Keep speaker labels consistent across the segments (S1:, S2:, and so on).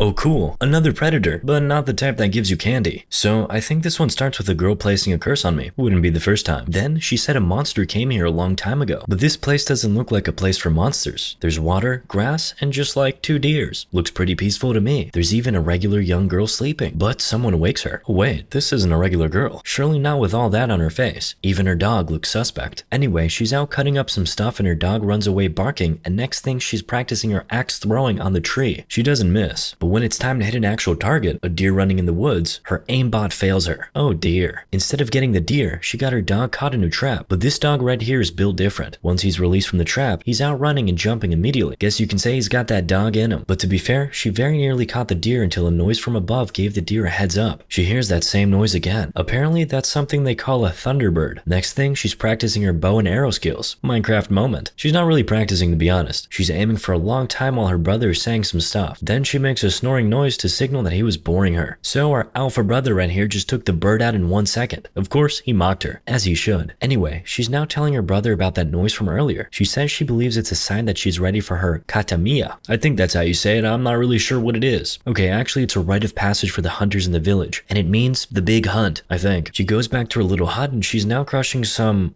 S1: Oh cool, another predator, but not the type that gives you candy. So I think this one starts with a girl placing a curse on me. Wouldn't be the first time. Then she said a monster came here a long time ago. But this place doesn't look like a place for monsters. There's water, grass, and just like 2 deers. Looks pretty peaceful to me. There's even a regular young girl sleeping, but someone wakes her. Oh, wait, this isn't a regular girl. Surely not with all that on her face. Even her dog looks suspect. Anyway, she's out cutting up some stuff and her dog runs away barking, and next thing she's practicing her axe throwing on the tree. She doesn't miss, but when it's time to hit an actual target, a deer running in the woods, her aimbot fails her. Oh dear. Instead of getting the deer, she got her dog caught in a trap, but this dog right here is built different. Once he's released from the trap, he's out running and jumping immediately. Guess you can say he's got that dog in him. But to be fair, she very nearly caught the deer until a noise from above gave the deer a heads up. She hears that same noise again. Apparently that's something they call a thunderbird. Next thing, she's practicing her bow and arrow skills. Minecraft moment. She's not really practicing, to be honest. She's aiming for a long time while her brother is saying some stuff. Then she makes a snoring noise to signal that he was boring her. So our alpha brother right here just took the bird out in 1 second. Of course, he mocked her, as he should. Anyway, she's now telling her brother about that noise from earlier. She says she believes it's a sign that she's ready for her katamiya. I think that's how you say it, I'm not really sure what it is. Okay, actually it's a rite of passage for the hunters in the village, and it means the big hunt, I think. She goes back to her little hut and she's now crushing some,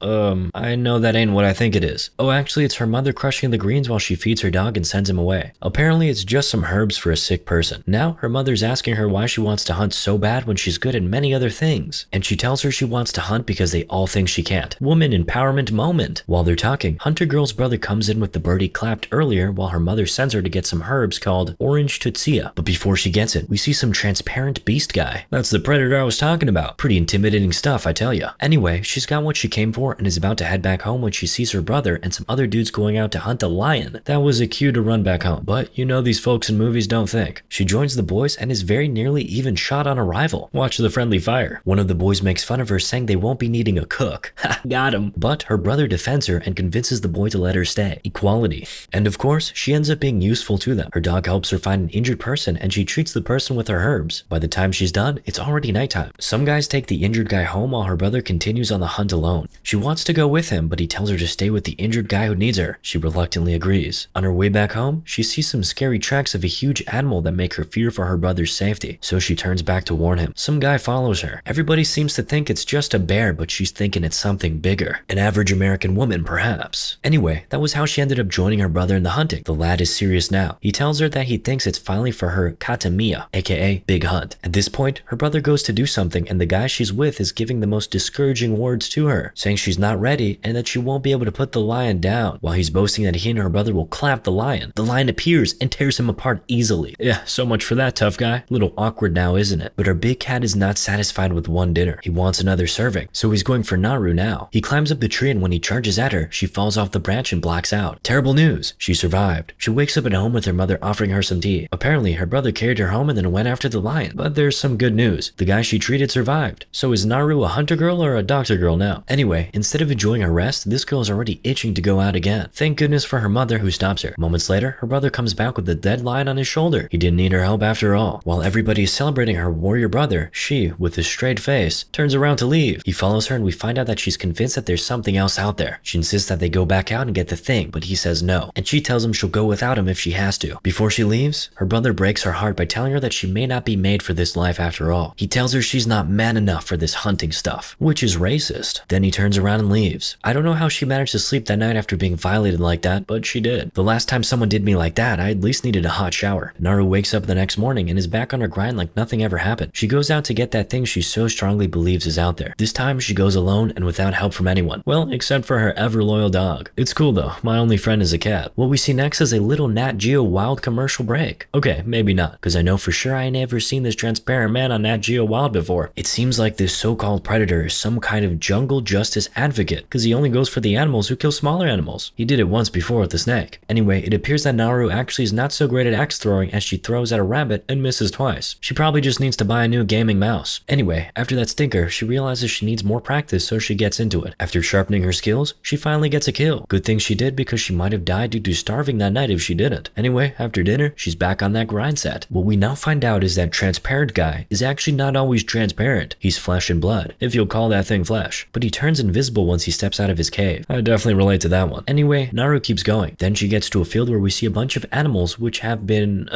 S1: I know that ain't what I think it is. Oh, actually it's her mother crushing the greens while she feeds her dog and sends him away. Apparently it's just some herbs for a sick person. Now, her mother's asking her why she wants to hunt so bad when she's good at many other things. And she tells her she wants to hunt because they all think she can't. Woman empowerment moment. While they're talking, Hunter Girl's brother comes in with the bird he clapped earlier while her mother sends her to get some herbs called orange tutsia. But before she gets it, we see some transparent beast guy. That's the predator I was talking about. Pretty intimidating stuff, I tell ya. Anyway, she's got what she came for and is about to head back home when she sees her brother and some other dudes going out to hunt a lion. That was a cue to run back home. But you know these folks in movies don't think. She joins the boys and is very nearly even shot on arrival. Watch the friendly fire. One of the boys makes fun of her saying they won't be needing a cook. Ha, got him. But her brother defends her and convinces the boy to let her stay. Equality. And of course, she ends up being useful to them. Her dog helps her find an injured person and she treats the person with her herbs. By the time she's done, it's already nighttime. Some guys take the injured guy home while her brother continues on the hunt alone. She wants to go with him, but he tells her to stay with the injured guy who needs her. She reluctantly agrees. On her way back home, she sees some scary tracks of a huge animal that make her fear for her brother's safety, so she turns back to warn him. Some guy follows her. Everybody seems to think it's just a bear, but she's thinking it's something bigger. An average American woman, perhaps. Anyway, that was how she ended up joining her brother in the hunting. The lad is serious now. He tells her that he thinks it's finally for her katamiya, aka big hunt. At this point, her brother goes to do something and the guy she's with is giving the most discouraging words to her, saying she's not ready and that she won't be able to put the lion down, while he's boasting that he and her brother will clap the lion. The lion appears and tears him apart easily. Yeah, so much for that, tough guy. Little awkward now, isn't it? But our big cat is not satisfied with one dinner. He wants another serving, so he's going for Naru now. He climbs up the tree and when he charges at her, she falls off the branch and blacks out. Terrible news. She survived. She wakes up at home with her mother offering her some tea. Apparently, her brother carried her home and then went after the lion. But there's some good news. The guy she treated survived. So is Naru a hunter girl or a doctor girl now? Anyway, instead of enjoying her rest, this girl is already itching to go out again. Thank goodness for her mother who stops her. Moments later, her brother comes back with the dead lion on his shoulder. He didn't need her help after all. While everybody is celebrating her warrior brother, she, with a straight face, turns around to leave. He follows her and we find out that she's convinced that there's something else out there. She insists that they go back out and get the thing, but he says no. And she tells him she'll go without him if she has to. Before she leaves, her brother breaks her heart by telling her that she may not be made for this life after all. He tells her she's not man enough for this hunting stuff, which is racist. Then he turns around and leaves. I don't know how she managed to sleep that night after being violated like that, but she did. The last time someone did me like that, I at least needed a hot shower. Naru wakes up the next morning and is back on her grind like nothing ever happened. She goes out to get that thing she so strongly believes is out there. This time she goes alone and without help from anyone. Well, except for her ever loyal dog. It's cool though, my only friend is a cat. What we see next is a little Nat Geo Wild commercial break. Okay, maybe not, because I know for sure I ain't ever seen this transparent man on Nat Geo Wild before. It seems like this so-called predator is some kind of jungle justice advocate, because he only goes for the animals who kill smaller animals. He did it once before with the snake. Anyway, it appears that Naru actually is not so great at axe throwing as she throws at a rabbit and misses twice. She probably just needs to buy a new gaming mouse. Anyway, after that stinker, she realizes she needs more practice, so she gets into it. After sharpening her skills, she finally gets a kill. Good thing she did, because she might have died due to starving that night if she didn't. Anyway, after dinner, she's back on that grind set. What we now find out is that transparent guy is actually not always transparent. He's flesh and blood, if you'll call that thing flesh. But he turns invisible once he steps out of his cave. I definitely relate to that one. Anyway, Naru keeps going. Then she gets to a field where we see a bunch of animals which have been,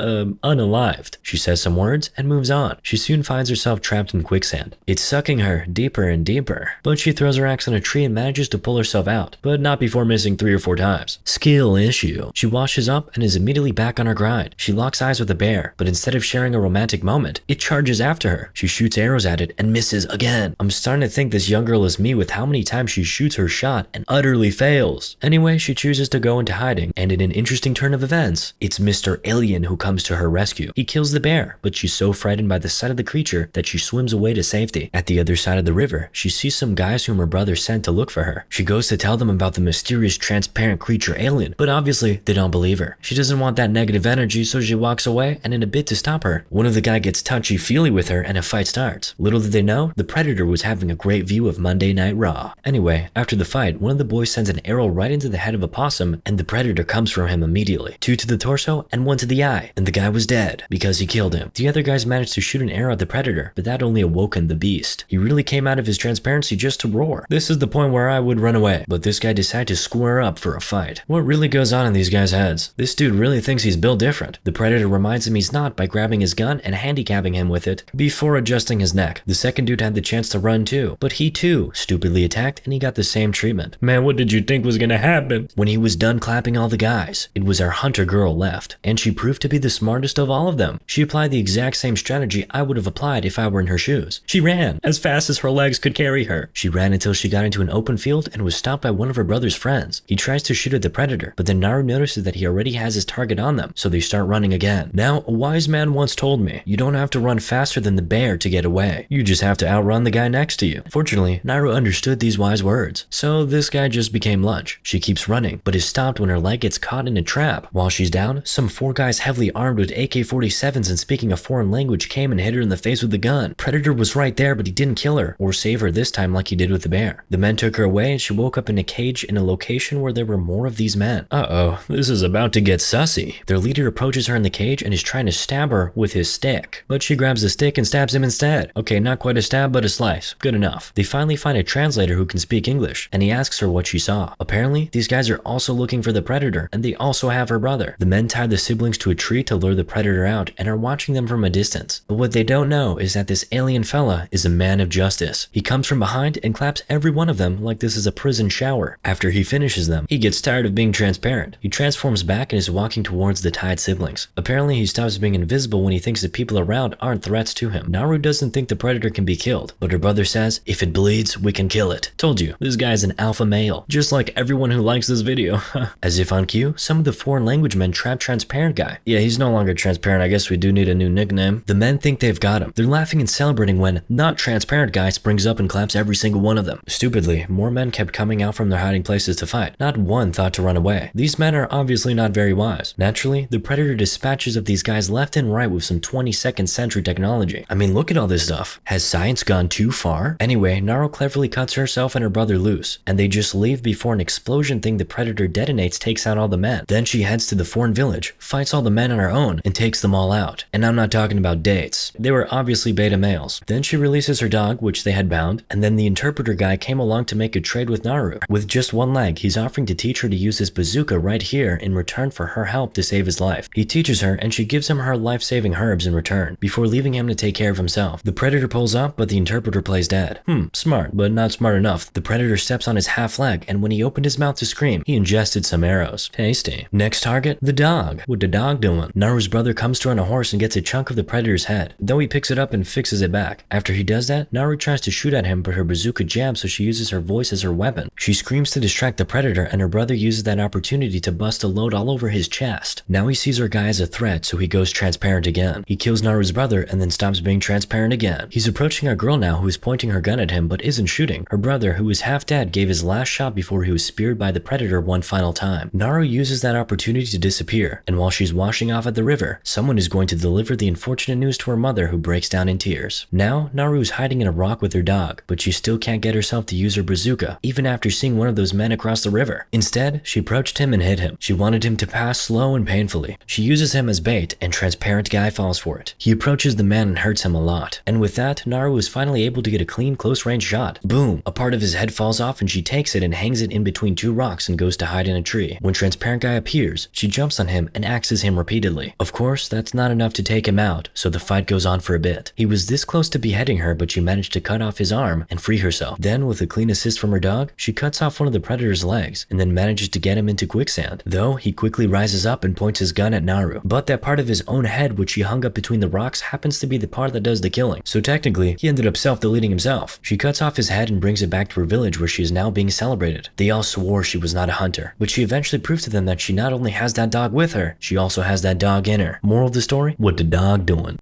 S1: I'm unalived. She says some words and moves on. She soon finds herself trapped in quicksand. It's sucking her deeper and deeper, but she throws her axe on a tree and manages to pull herself out, but not before missing 3 or 4 times. Skill issue. She washes up and is immediately back on her grind. She locks eyes with a bear, but instead of sharing a romantic moment, it charges after her. She shoots arrows at it and misses again. I'm starting to think this young girl is me with how many times she shoots her shot and utterly fails. Anyway, she chooses to go into hiding, and in an interesting turn of events, it's Mr. Alien who comes to her rescue. He kills the bear, but she's so frightened by the sight of the creature that she swims away to safety. At the other side of the river, she sees some guys whom her brother sent to look for her. She goes to tell them about the mysterious transparent creature Alien, but obviously they don't believe her. She doesn't want that negative energy, so she walks away, and in a bid to stop her, one of the guys gets touchy-feely with her and a fight starts. Little did they know, the Predator was having a great view of Monday Night Raw. Anyway, after the fight, one of the boys sends an arrow right into the head of a possum, and the Predator comes for him immediately. 2 to the torso and 1 to the eye, and the guy was dead because he killed him. The other guys managed to shoot an arrow at the Predator, but that only awoken the beast. He really came out of his transparency just to roar. This is the point where I would run away, but this guy decided to square up for a fight. What really goes on in these guys' heads? This dude really thinks he's built different. The Predator reminds him he's not by grabbing his gun and handicapping him with it before adjusting his neck. The second dude had the chance to run too, but he too stupidly attacked and he got the same treatment. Man, what did you think was gonna happen? When he was done clapping all the guys, it was our hunter girl left, and she proved to be the smartest of all of them. She applied the exact same strategy I would have applied if I were in her shoes. She ran as fast as her legs could carry her. She ran until she got into an open field and was stopped by one of her brother's friends. He tries to shoot at the Predator, but then Naru notices that he already has his target on them, so they start running again. Now, a wise man once told me, you don't have to run faster than the bear to get away. You just have to outrun the guy next to you. Fortunately, Naru understood these wise words, so this guy just became lunch. She keeps running, but is stopped when her leg gets caught in a trap. While she's down, some 4 guys heavily armed with AK-47s and speaking a foreign language came and hit her in the face with a gun. Predator was right there, but he didn't kill her, or save her this time like he did with the bear. The men took her away and she woke up in a cage in a location where there were more of these men. Uh-oh, this is about to get sussy. Their leader approaches her in the cage and is trying to stab her with his stick, but she grabs the stick and stabs him instead. Okay, not quite a stab, but a slice. Good enough. They finally find a translator who can speak English, and he asks her what she saw. Apparently, these guys are also looking for the Predator, and they also have her brother. The men tie the siblings to a tree to lure the Predator out and are watching them from a distance. But what they don't know is that this alien fella is a man of justice. He comes from behind and claps every one of them like this is a prison shower. After he finishes them, he gets tired of being transparent. He transforms back and is walking towards the tied siblings. Apparently, he stops being invisible when he thinks the people around aren't threats to him. Naru doesn't think the Predator can be killed, but her brother says, if it bleeds, we can kill it. Told you, this guy's an alpha male, just like everyone who likes this video. As if on cue, some of the foreign language men trap transparent guy. Yeah, he's no longer transparent, I guess we do need a new nickname. The men think they've got him. They're laughing and celebrating when not transparent guy springs up and claps every single one of them. Stupidly, more men kept coming out from their hiding places to fight. Not one thought to run away. These men are obviously not very wise. Naturally, the Predator dispatches of these guys left and right with some 22nd century technology. I mean, look at all this stuff. Has science gone too far? Anyway, Naru cleverly cuts herself and her brother loose, and they just leave before an explosion thing the Predator detonates takes out all the men. Then she heads to the foreign village, fights all the men on her own, and takes them all out. And I'm not talking about dates. They were obviously beta males. Then she releases her dog, which they had bound, and then the interpreter guy came along to make a trade with Naru. With just one leg, he's offering to teach her to use his bazooka right here in return for her help to save his life. He teaches her, and she gives him her life-saving herbs in return, before leaving him to take care of himself. The Predator pulls up, but the interpreter plays dead. Smart, but not smart enough. The Predator steps on his half leg, and when he opened his mouth to scream, he ingested some arrows. Tasty. Next target, the dog. What the dog doing? Naru's brother comes to her on a horse and gets a chunk of the Predator's head, though he picks it up and fixes it back. After he does that, Naru tries to shoot at him, but her bazooka jams, so she uses her voice as her weapon. She screams to distract the Predator, and her brother uses that opportunity to bust a load all over his chest. Now he sees her guy as a threat, so he goes transparent again. He kills Naru's brother and then stops being transparent again. He's approaching our girl now, who is pointing her gun at him but isn't shooting. Her brother, who is half dead, gave his last shot before he was speared by the Predator one final time. Naru uses that opportunity to disappear, and while she's washing off at the river, someone is going to deliver the unfortunate news to her mother, who breaks down in tears. Now, Naru is hiding in a rock with her dog, but she still can't get herself to use her bazooka, even after seeing one of those men across the river. Instead, she approached him and hit him. She wanted him to pass slow and painfully. She uses him as bait, and transparent guy falls for it. He approaches the man and hurts him a lot. And with that, Naru is finally able to get a clean close-range shot. Boom! A part of his head falls off and she takes it and hangs it in between 2 rocks and goes to hide in a tree. When transparent guy appears, she jumps on him and axes him repeatedly. A Of course, that's not enough to take him out, so the fight goes on for a bit. He was this close to beheading her, but she managed to cut off his arm and free herself. Then, with a clean assist from her dog, she cuts off one of the predator's legs and then manages to get him into quicksand. Though, he quickly rises up and points his gun at Naru. But that part of his own head which he hung up between the rocks happens to be the part that does the killing. So technically, he ended up self-deleting himself. She cuts off his head and brings it back to her village where she is now being celebrated. They all swore she was not a hunter, but she eventually proves to them that she not only has that dog with her, she also has that dog in her. Moral of the story? What the dog doing?